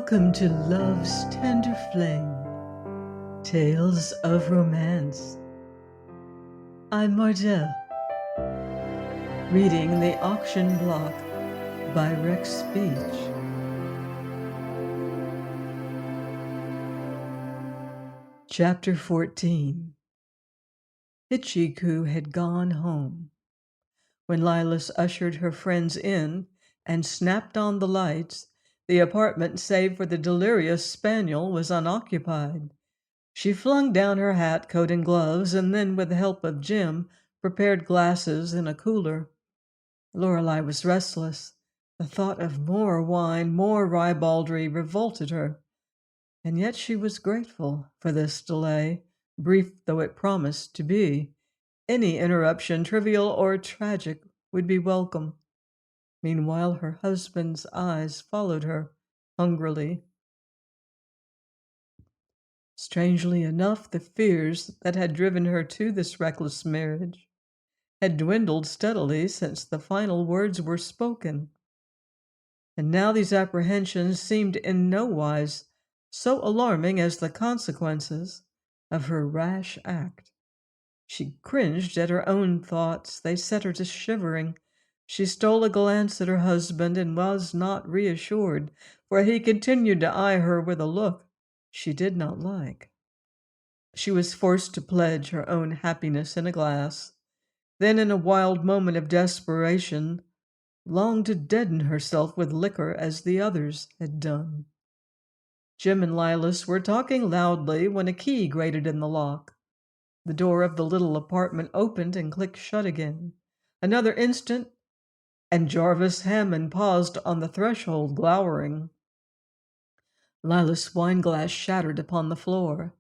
Welcome to Love's Tender Flame, Tales of Romance. I'm Mardell, reading The Auction Block by Rex Beach. Chapter 14. Hichiku had gone home. When Lilas ushered her friends in and snapped on the lights, the apartment, save for the delirious spaniel, was unoccupied. She flung down her hat, coat, and gloves, and then, with the help of Jim, prepared glasses and a cooler. Lorelei was restless. The thought of more wine, more ribaldry, revolted her. And yet she was grateful for this delay, brief though it promised to be. Any interruption, trivial or tragic, would be welcome. Meanwhile, her husband's eyes followed her hungrily. Strangely enough, the fears that had driven her to this reckless marriage had dwindled steadily since the final words were spoken. And now these apprehensions seemed in no wise so alarming as the consequences of her rash act. She cringed at her own thoughts. They set her to shivering. She stole a glance at her husband and was not reassured, for he continued to eye her with a look she did not like. She was forced to pledge her own happiness in a glass, then in a wild moment of desperation, longed to deaden herself with liquor as the others had done. Jim and Lilas were talking loudly when a key grated in the lock. The door of the little apartment opened and clicked shut again. Another instant, and Jarvis Hammond paused on the threshold, glowering. Lilas' wineglass shattered upon the floor.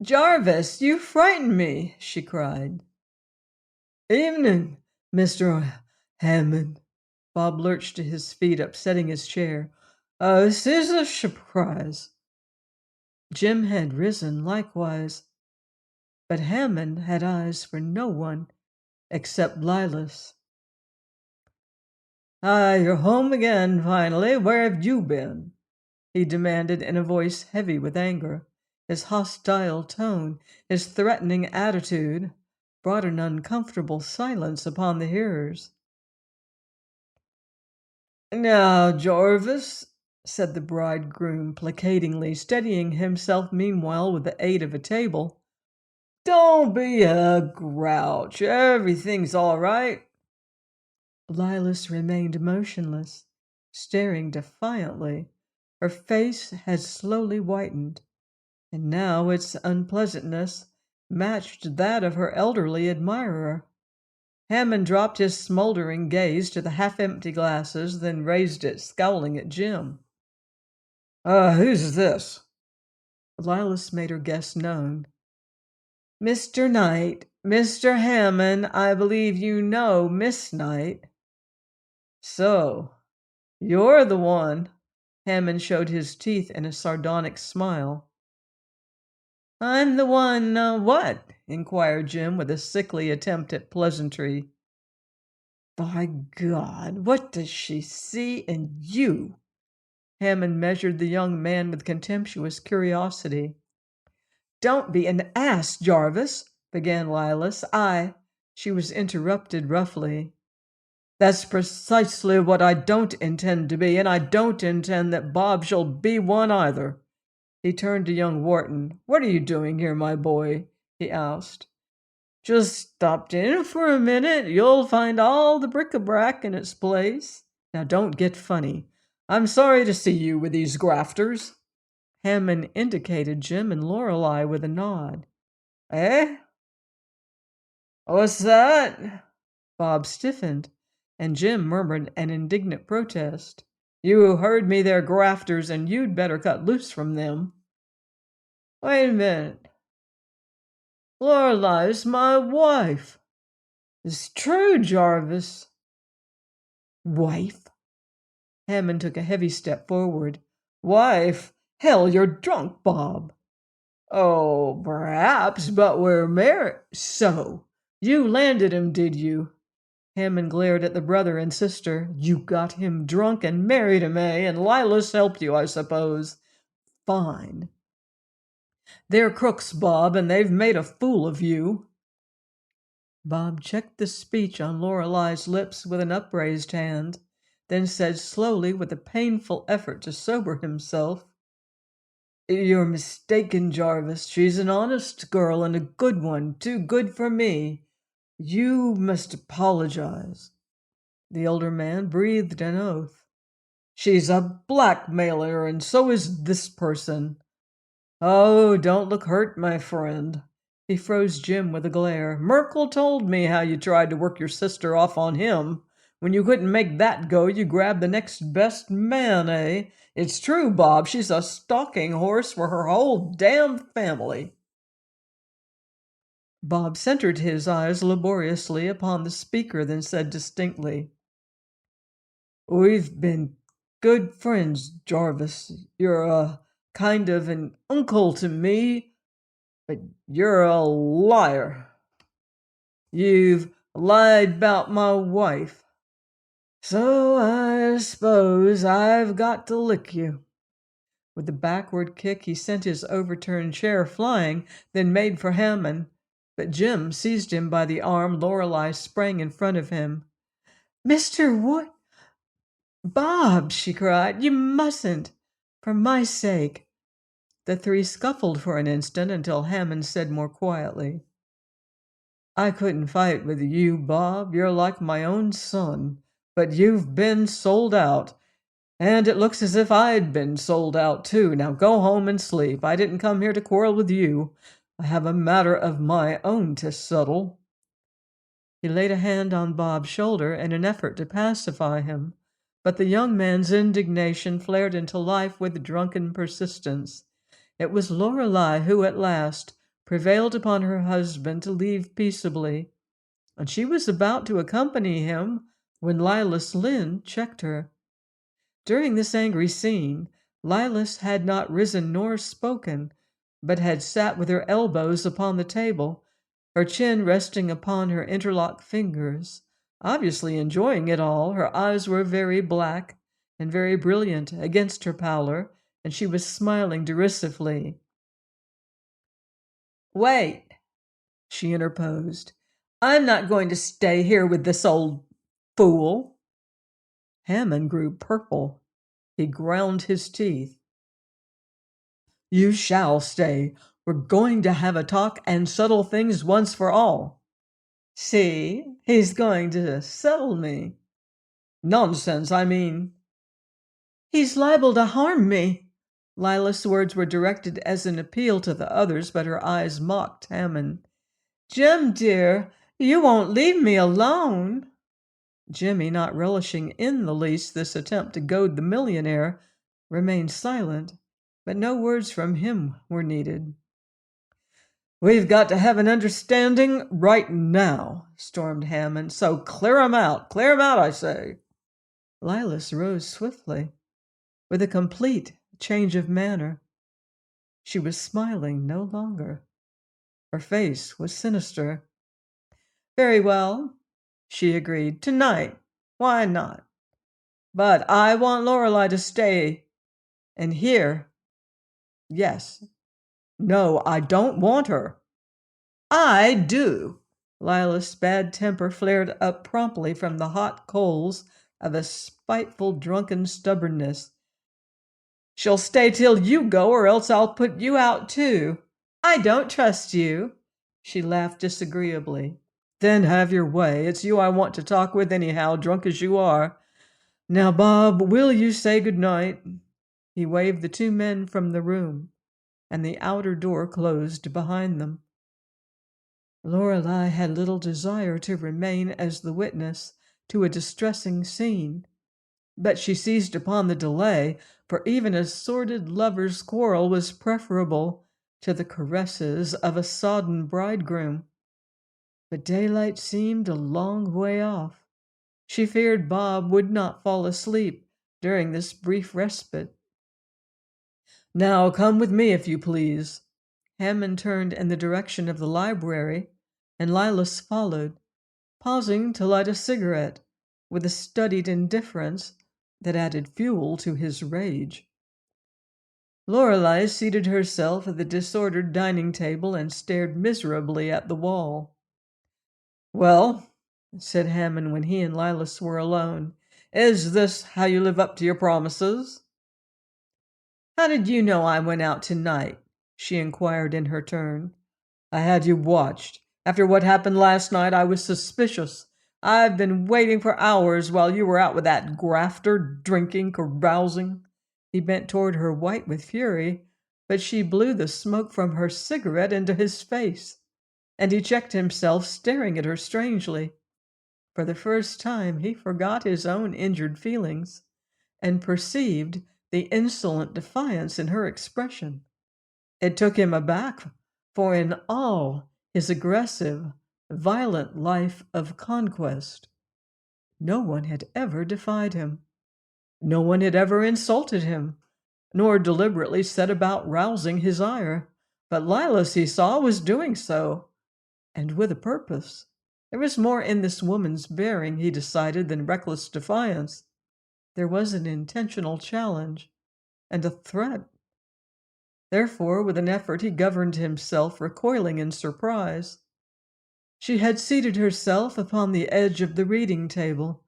"Jarvis, you frightened me!" she cried. "Evening, Mr. Hammond." Bob lurched to his feet, upsetting his chair. This is a surprise." Jim had risen likewise, but Hammond had eyes for no one except Lilas. You're home again, finally. Where have you been?" he demanded in a voice heavy with anger. His hostile tone, his threatening attitude, brought an uncomfortable silence upon the hearers. "Now, Jarvis," said the bridegroom placatingly, steadying himself meanwhile with the aid of a table, "don't be a grouch. Everything's all right." Lilas remained motionless, staring defiantly. Her face had slowly whitened, and now its unpleasantness matched that of her elderly admirer. Hammond dropped his smoldering gaze to the half-empty glasses, then raised it, scowling at Jim. Who's this?" Lilas made her guess known. "Mr. Knight. Mr. Hammond, I believe you know Miss Knight." "So, you're the one." Hammond showed his teeth in a sardonic smile. "I'm the one, what?" inquired Jim with a sickly attempt at pleasantry. "By God, what does she see in you?" Hammond measured the young man with contemptuous curiosity. "Don't be an ass, Jarvis," began Lilas. She was interrupted roughly. "That's precisely what I don't intend to be, and I don't intend that Bob shall be one either." He turned to young Wharton. "What are you doing here, my boy?" he asked. "Just stopped in for a minute. You'll find all the bric-a-brac in its place. Now don't get funny. I'm sorry to see you with these grafters." Hammond indicated Jim and Lorelei with a nod. "Eh? What's that?" Bob stiffened, and Jim murmured an indignant protest. "You heard me, they're grafters, and you'd better cut loose from them." "Wait a minute. Lorelei's my wife." "It's true, Jarvis." "Wife?" Hammond took a heavy step forward. "Wife? Hell, you're drunk, Bob." "Oh, perhaps, but we're married." "So, you landed him, did you?" Hammond glared at the brother and sister. You got him drunk and married him, eh? And Lilas helped you, I suppose. Fine. They're crooks, Bob, and they've made a fool of you. Bob checked the speech on Lorelei's lips with an upraised hand, then said slowly, with a painful effort to sober himself, You're mistaken, Jarvis. She's an honest girl and a good one, too good for me. You must apologize. The older man breathed an oath. She's a blackmailer, and so is this person. Oh, don't look hurt, my friend. He froze Jim with a glare. Merkel told me how you tried to work your sister off on him. When you couldn't make that go, you grabbed the next best man, eh? It's true, Bob. She's a stalking horse for her whole damn family. Bob centered his eyes laboriously upon the speaker, then said distinctly, We've been good friends, Jarvis. You're a kind of an uncle to me, but you're a liar. You've lied about my wife. So I suppose I've got to lick you. With a backward kick, he sent his overturned chair flying, then made for Hammond. But Jim seized him by the arm. Lorelei sprang in front of him. Mr. What? Bob, she cried, you mustn't. For my sake. The three scuffled for an instant until Hammond said more quietly, I couldn't fight with you, Bob. You're like my own son. But you've been sold out. And it looks as if I'd been sold out, too. Now go home and sleep. I didn't come here to quarrel with you. I have a matter of my own to settle. He laid a hand on Bob's shoulder in an effort to pacify him, but the young man's indignation flared into life with drunken persistence. It was Lorelei who at last prevailed upon her husband to leave peaceably, and she was about to accompany him when Lilas Lynde checked her. During this angry scene, Lilas had not risen nor spoken, but had sat with her elbows upon the table, her chin resting upon her interlocked fingers, obviously enjoying it all. Her eyes were very black and very brilliant against her pallor, and she was smiling derisively. Wait, she interposed. I'm not going to stay here with this old fool. Hammond grew purple. He ground his teeth. You shall stay. We're going to have a talk and settle things once for all. See, he's going to settle me. Nonsense, I mean. He's liable to harm me. Lilas' words were directed as an appeal to the others, but her eyes mocked Hammond. Jim, dear, you won't leave me alone. Jimmy, not relishing in the least this attempt to goad the millionaire, remained silent, but no words from him were needed. We've got to have an understanding right now, stormed Hammond, so clear 'em out, I say. Lilas rose swiftly, with a complete change of manner. She was smiling no longer. Her face was sinister. Very well, she agreed. Tonight. Why not? But I want Lorelei to stay and hear. Yes. No, I don't want her. I do. Lilas' bad temper flared up promptly from the hot coals of a spiteful, drunken stubbornness. She'll stay till you go, or else I'll put you out too. I don't trust you. She laughed disagreeably. Then have your way. It's you I want to talk with anyhow, drunk as you are. Now, Bob, will you say good night? He waved the two men from the room, and the outer door closed behind them. Lorelei had little desire to remain as the witness to a distressing scene, but she seized upon the delay, for even a sordid lover's quarrel was preferable to the caresses of a sodden bridegroom. But daylight seemed a long way off. She feared Bob would not fall asleep during this brief respite. Now come with me, if you please. Hammond turned in the direction of the library, and Lilas followed. pausing to light a cigarette with a studied indifference that added fuel to his rage. Lorelei seated herself at the disordered dining table and stared miserably at the wall. "Well," said Hammond when he and Lilas were alone, "is this how you live up to your promises?" "How did you know I went out tonight?" she inquired in her turn. "I had you watched. After what happened last night, I was suspicious. I've been waiting for hours while you were out with that grafter, drinking, carousing." He bent toward her, white with fury, but she blew the smoke from her cigarette into his face, and he checked himself, staring at her strangely. For the first time, he forgot his own injured feelings and perceived the insolent defiance in her expression. It took him aback, for in all his aggressive, violent life of conquest, no one had ever defied him. No one had ever insulted him, nor deliberately set about rousing his ire. But Lilas, he saw, was doing so, and with a purpose. There was more in this woman's bearing, he decided, than reckless defiance. There was an intentional challenge and a threat. Therefore, with an effort, he governed himself, recoiling in surprise. She had seated herself upon the edge of the reading table.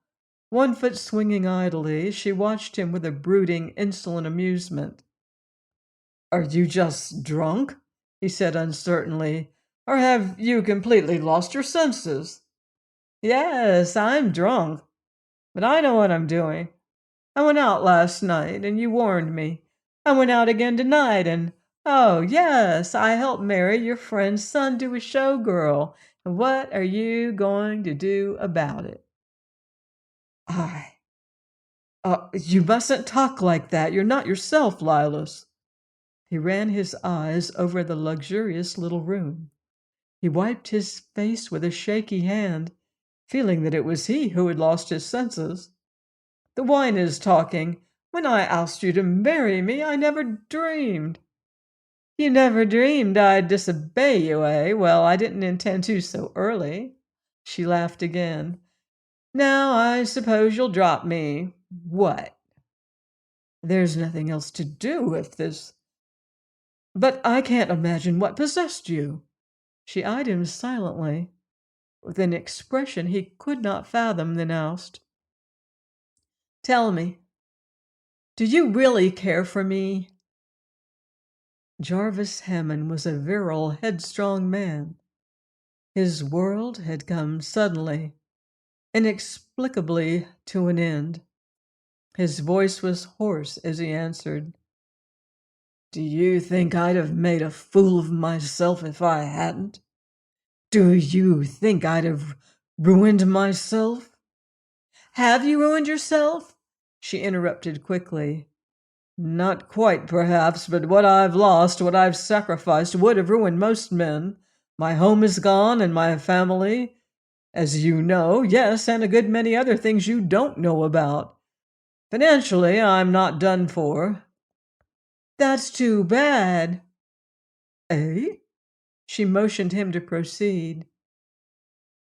One foot swinging idly, she watched him with a brooding, insolent amusement. "Are you just drunk?" he said uncertainly. "Or have you completely lost your senses?" "Yes, I'm drunk, but I know what I'm doing. I went out last night, and you warned me. I went out again tonight, and oh, yes, I helped marry your friend's son to a showgirl. And what are you going to do about it?" "I you mustn't talk like that. You're not yourself, Lilas." He ran his eyes over the luxurious little room. He wiped his face with a shaky hand, feeling that it was he who had lost his senses. "The wine is talking. When I asked you to marry me, I never dreamed." "You never dreamed I'd disobey you, eh? Well, I didn't intend to so early." She laughed again. "Now I suppose you'll drop me. What?" "There's nothing else to do if this—" "But I can't imagine what possessed you." She eyed him silently, with an expression he could not fathom, then asked, "Tell me, do you really care for me?" Jarvis Hammond was a virile, headstrong man. His world had come suddenly, inexplicably to an end. His voice was hoarse as he answered, "Do you think I'd have made a fool of myself if I hadn't? Do you think I'd have ruined myself?" "Have you ruined yourself?" she interrupted quickly. "Not quite, perhaps, but what I've lost, what I've sacrificed, would have ruined most men. My home is gone, and my family, as you know, yes, and a good many other things you don't know about. Financially, I'm not done for." "That's too bad." "Eh?" She motioned him to proceed.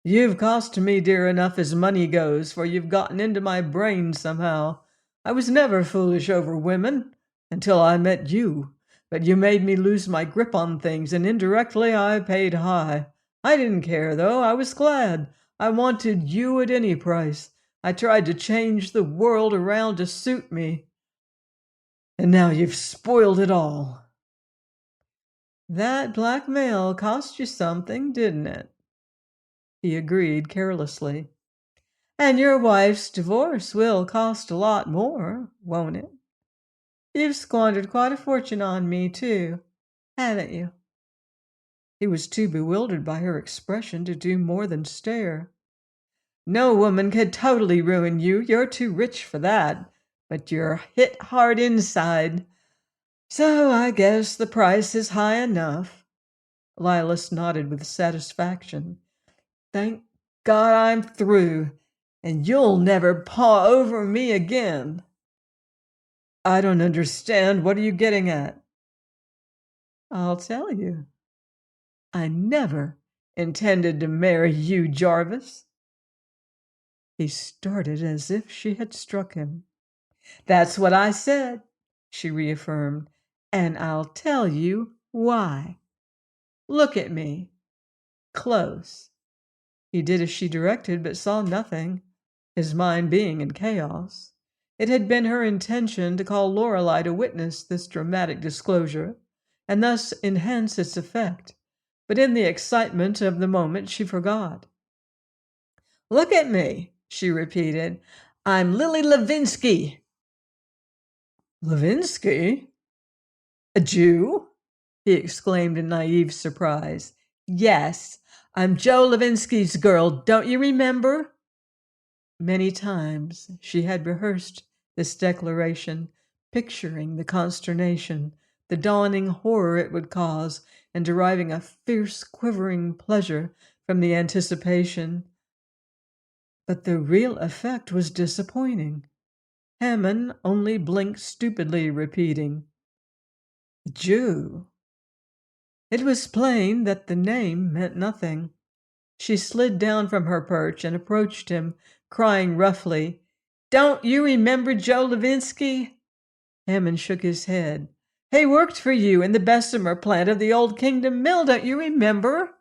"You've cost me dear enough as money goes, for you've gotten into my brain somehow. I was never foolish over women until I met you, but you made me lose my grip on things, and indirectly I paid high. I didn't care, though. I was glad. I wanted you at any price. I tried to change the world around to suit me. And now you've spoiled it all." "That blackmail cost you something, didn't it?" He agreed carelessly. "And your wife's divorce will cost a lot more, won't it? You've squandered quite a fortune on me, too, haven't you?" He was too bewildered by her expression to do more than stare. "No woman could totally ruin you. You're too rich for that. But you're hit hard inside. So I guess the price is high enough." Lilas nodded with satisfaction. "Thank God I'm through, and you'll never paw over me again." "I don't understand. What are you getting at?" "I'll tell you. I never intended to marry you, Jarvis. He started as if she had struck him. "That's what I said," she reaffirmed, "and I'll tell you why. Look at me. Close." He did as she directed, but saw nothing, his mind being in chaos. It had been her intention to call Lorelei to witness this dramatic disclosure, and thus enhance its effect, but in the excitement of the moment she forgot. "Look at me," she repeated. "I'm Lily Levinsky." "Levinsky? A Jew?" he exclaimed in naive surprise. "Yes, I'm Joe Levinsky's girl, don't you remember?" Many times she had rehearsed this declaration, picturing the consternation, the dawning horror it would cause, and deriving a fierce, quivering pleasure from the anticipation. But the real effect was disappointing. Hammond only blinked stupidly, repeating, "Jew." It was plain that the name meant nothing. She slid down from her perch and approached him, crying roughly, "Don't you remember Joe Levinsky?" Hammond shook his head. "He worked for you in the Bessemer plant of the Old Kingdom Mill, don't you remember?"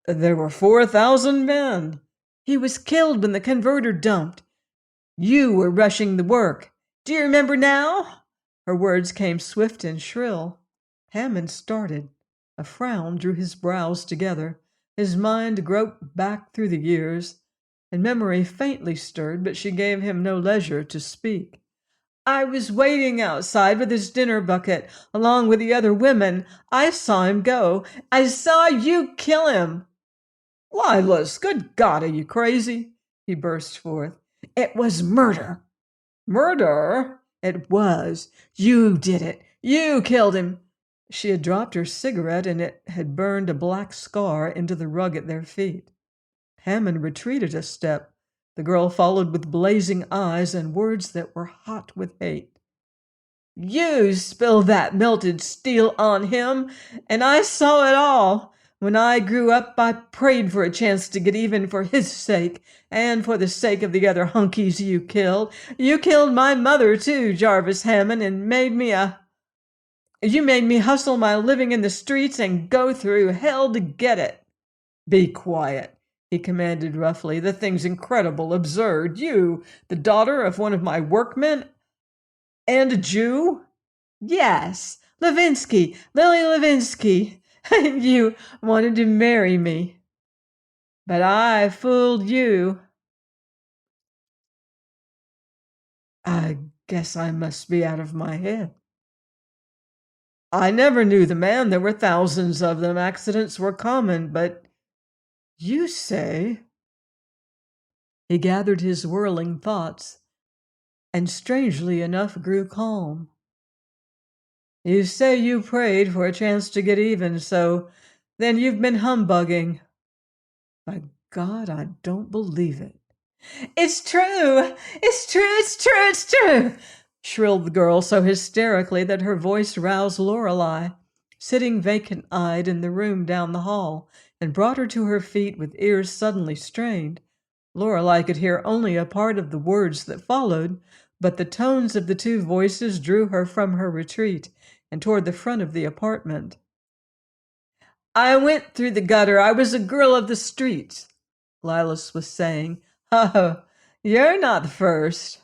"There were 4,000 men." "He was killed when the converter dumped. You were rushing the work. Do you remember now?" Her words came swift and shrill. Hammond started. A frown drew his brows together. His mind groped back through the years, and memory faintly stirred, but she gave him no leisure to speak. "I was waiting outside with his dinner bucket, along with the other women. I saw him go. I saw you kill him." "Lilas, good God, are you crazy?" he burst forth. "It was murder." "Murder?" "It was. You did it. You killed him." She had dropped her cigarette, and it had burned a black scar into the rug at their feet. Hammond retreated a step. The girl followed with blazing eyes and words that were hot with hate. "You spilled that melted steel on him, and I saw it all. When I grew up, I prayed for a chance to get even for his sake, and for the sake of the other hunkies you killed. You killed my mother, too, Jarvis Hammond, and you made me hustle my living in the streets and go through hell to get it." "Be quiet," he commanded roughly. "The thing's incredible, absurd. You, the daughter of one of my workmen, and a Jew?" "Yes, Levinsky, Lily Levinsky. And you wanted to marry me. But I fooled you." "I guess I must be out of my head." "I never knew the man. There were thousands of them. Accidents were common, but you say—" He gathered his whirling thoughts, and strangely enough grew calm. "You say you prayed for a chance to get even, so then you've been humbugging." "By God, I don't believe it." "It's true! It's true! It's true! It's true!" shrilled the girl so hysterically that her voice roused Lorelei, sitting vacant-eyed in the room down the hall, and brought her to her feet with ears suddenly strained. Lorelei could hear only a part of the words that followed, but the tones of the two voices drew her from her retreat and toward the front of the apartment. "I went through the gutter. I was a girl of the streets," Lilas was saying. "Oh, you're not the first.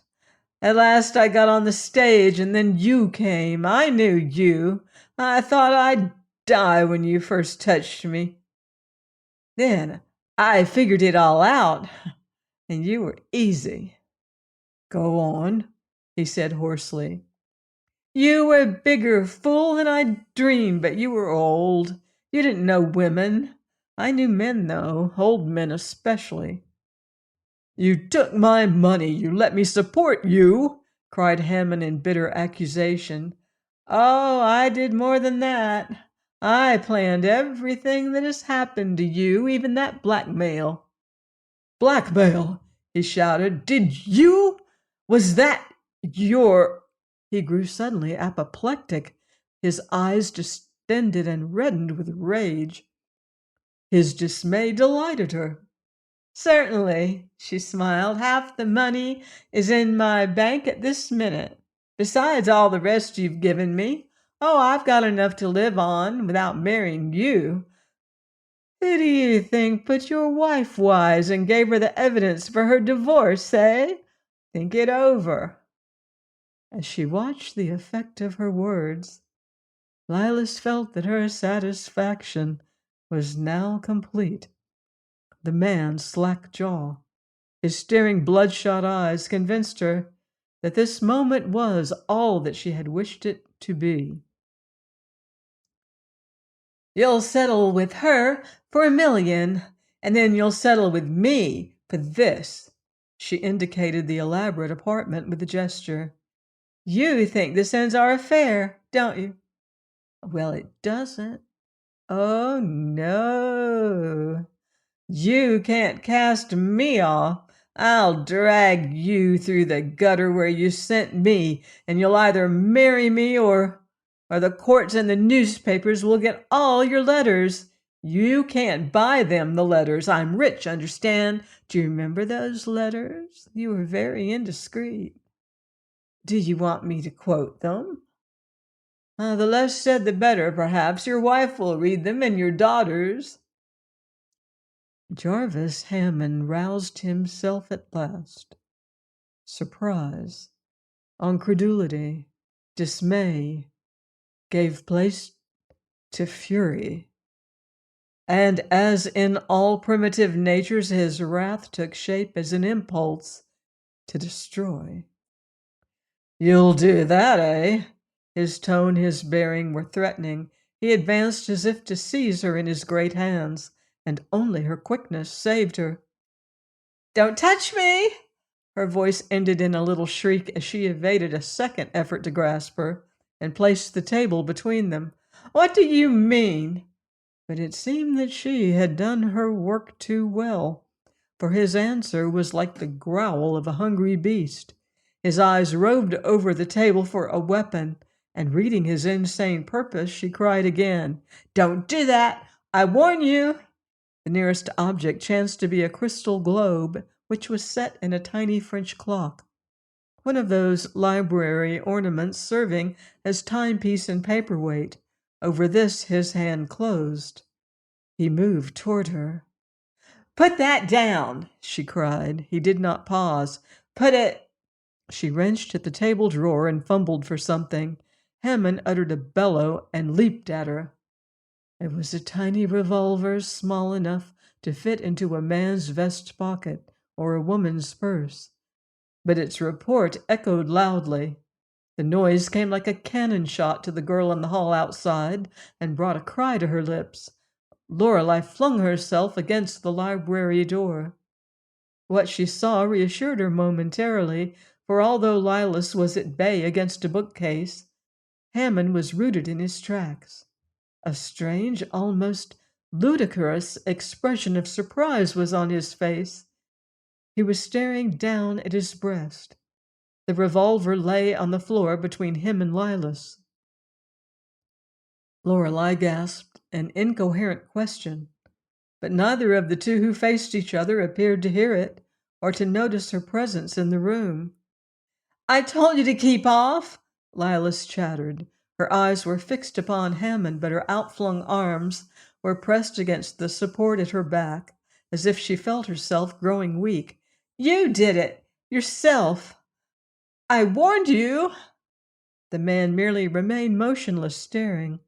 At last I got on the stage, and then you came. I knew you. I thought I'd die when you first touched me. Then I figured it all out, and you were easy." "Go on," he said hoarsely. "You were a bigger fool than I dreamed, but you were old. You didn't know women. I knew men, though, old men especially." "You took my money. You let me support you," cried Hammond in bitter accusation. "Oh, I did more than that. I planned everything that has happened to you, even that blackmail." "Blackmail!" he shouted. "Did you? Was that your—" He grew suddenly apoplectic. His eyes distended and reddened with rage. His dismay delighted her. Certainly, she smiled. Half the money is in my bank at this minute, besides all the rest you've given me. Oh, I've got enough to live on without marrying you. Who do you think put your wife wise and gave her the evidence for her divorce, eh? Think it over. As she watched the effect of her words, Lilas felt that her satisfaction was now complete. The man's slack jaw, his staring bloodshot eyes convinced her that this moment was all that she had wished it to be. You'll settle with her for $1 million, and then you'll settle with me for this. She indicated the elaborate apartment with a gesture. You think this ends our affair, don't you? Well, it doesn't. Oh, no. You can't cast me off. I'll drag you through the gutter where you sent me, and you'll either marry me or the courts and the newspapers will get all your letters. You can't buy them, the letters. I'm rich, understand? Do you remember those letters? You were very indiscreet. Do you want me to quote them? The less said, the better, perhaps. Your wife will read them, and your daughters. Jarvis Hammond roused himself at last. Surprise, incredulity, dismay gave place to fury. And as in all primitive natures, his wrath took shape as an impulse to destroy. You'll do that, eh? His tone, his bearing were threatening. He advanced as if to seize her in his great hands, and only her quickness saved her. Don't touch me! Her voice ended in a little shriek as she evaded a second effort to grasp her and placed the table between them. What do you mean? But it seemed that she had done her work too well, for his answer was like the growl of a hungry beast. His eyes roved over the table for a weapon, and reading his insane purpose, she cried again, Don't do that! I warn you! The nearest object chanced to be a crystal globe, which was set in a tiny French clock, one of those library ornaments serving as timepiece and paperweight. Over this his hand closed. He moved toward her. Put that down, she cried. He did not pause. Put it. She wrenched at the table drawer and fumbled for something. Hammond uttered a bellow and leaped at her. It was a tiny revolver small enough to fit into a man's vest pocket or a woman's purse. But its report echoed loudly. The noise came like a cannon shot to the girl in the hall outside and brought a cry to her lips. Lorelei flung herself against the library door. What she saw reassured her momentarily, for although Lilas was at bay against a bookcase, Hammond was rooted in his tracks. A strange, almost ludicrous expression of surprise was on his face. He was staring down at his breast. The revolver lay on the floor between him and Lilas. Lorelei gasped an incoherent question, but neither of the two who faced each other appeared to hear it or to notice her presence in the room. I told you to keep off, Lilas chattered. Her eyes were fixed upon Hammond, but her outflung arms were pressed against the support at her back, as if she felt herself growing weak. You did it! Yourself! I warned you! The man merely remained motionless, staring.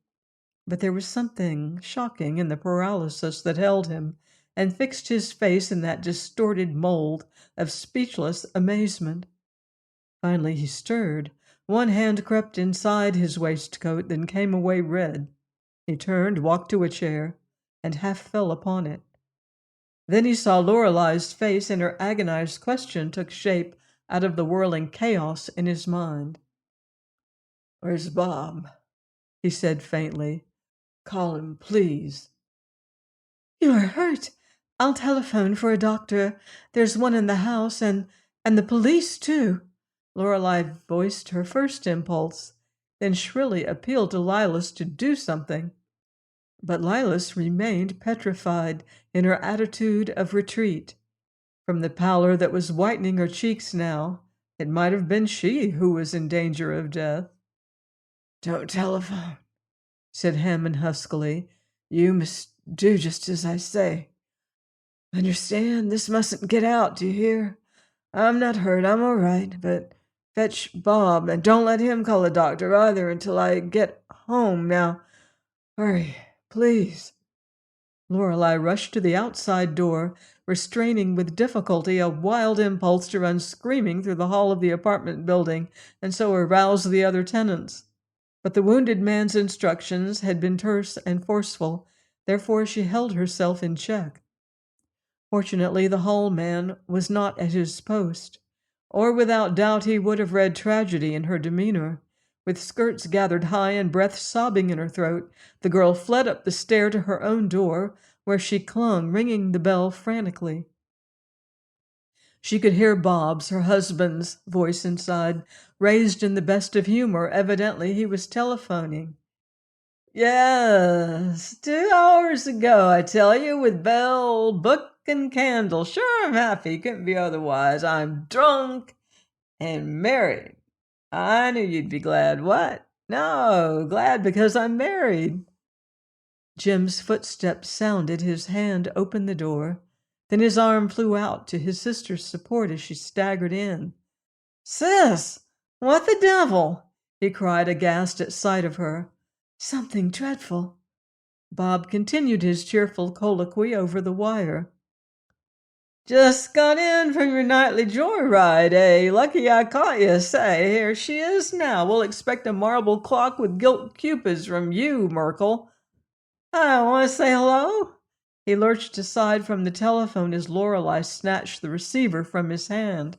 But there was something shocking in the paralysis that held him and fixed his face in that distorted mold of speechless amazement. Finally he stirred. One hand crept inside his waistcoat, then came away red. He turned, walked to a chair, and half fell upon it. Then he saw Lorelei's face, and her agonized question took shape out of the whirling chaos in his mind. Where's Bob? He said faintly. Call him, please. You are hurt. I'll telephone for a doctor. There's one in the house, and the police, too. Lorelei voiced her first impulse, then shrilly appealed to Lilas to do something. But Lilas remained petrified in her attitude of retreat. From the pallor that was whitening her cheeks now, it might have been she who was in danger of death. "Don't telephone," said Hammond huskily. "You must do just as I say. Understand? This mustn't get out, do you hear? I'm not hurt, I'm all right, but fetch Bob, and don't let him call a doctor either until I get home. Now, hurry, please." Lorelei rushed to the outside door, restraining with difficulty a wild impulse to run screaming through the hall of the apartment building and so arouse the other tenants. But the wounded man's instructions had been terse and forceful, therefore she held herself in check. Fortunately, the hall man was not at his post, or without doubt he would have read tragedy in her demeanor. With skirts gathered high and breath sobbing in her throat, the girl fled up the stair to her own door, where she clung, ringing the bell frantically. She could hear Bob's, her husband's, voice inside, raised in the best of humor. Evidently he was telephoning. "Yes, 2 hours ago, I tell you, with bell, book, and candle. Sure, I'm happy. Couldn't be otherwise. I'm drunk and married. I knew you'd be glad. What? No, glad because I'm married." Jim's footsteps sounded. His hand opened the door. Then his arm flew out to his sister's support as she staggered in. "Sis, what the devil?" he cried, aghast at sight of her. "Something dreadful." Bob continued his cheerful colloquy over the wire. "Just got in from your nightly joyride, eh? Lucky I caught you. Say, here she is now. We'll expect a marble clock with gilt cupids from you, Merkel. I want to say hello." He lurched aside from the telephone as Lorelei snatched the receiver from his hand.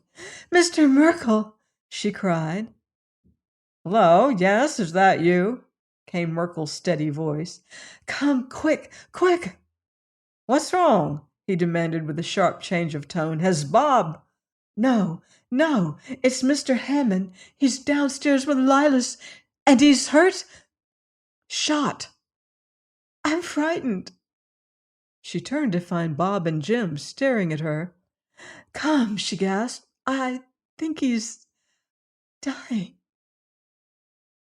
"Mr. Merkel!" she cried. "Hello, yes, is that you?" came Merkel's steady voice. "Come, quick, quick!" "What's wrong?" he demanded with a sharp change of tone. "Has Bob—" "No, no, it's Mr. Hammond. He's downstairs with Lilas, and he's hurt. Shot. I'm frightened." She turned to find Bob and Jim staring at her. "Come," she gasped. "I think he's dying."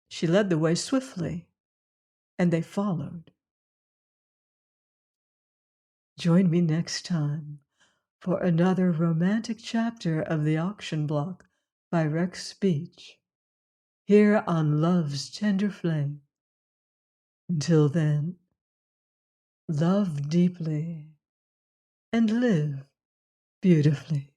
She led the way swiftly, and they followed. Join me next time for another romantic chapter of The Auction Block by Rex Beach, here on Love's Tender Flame. Until then, love deeply and live beautifully.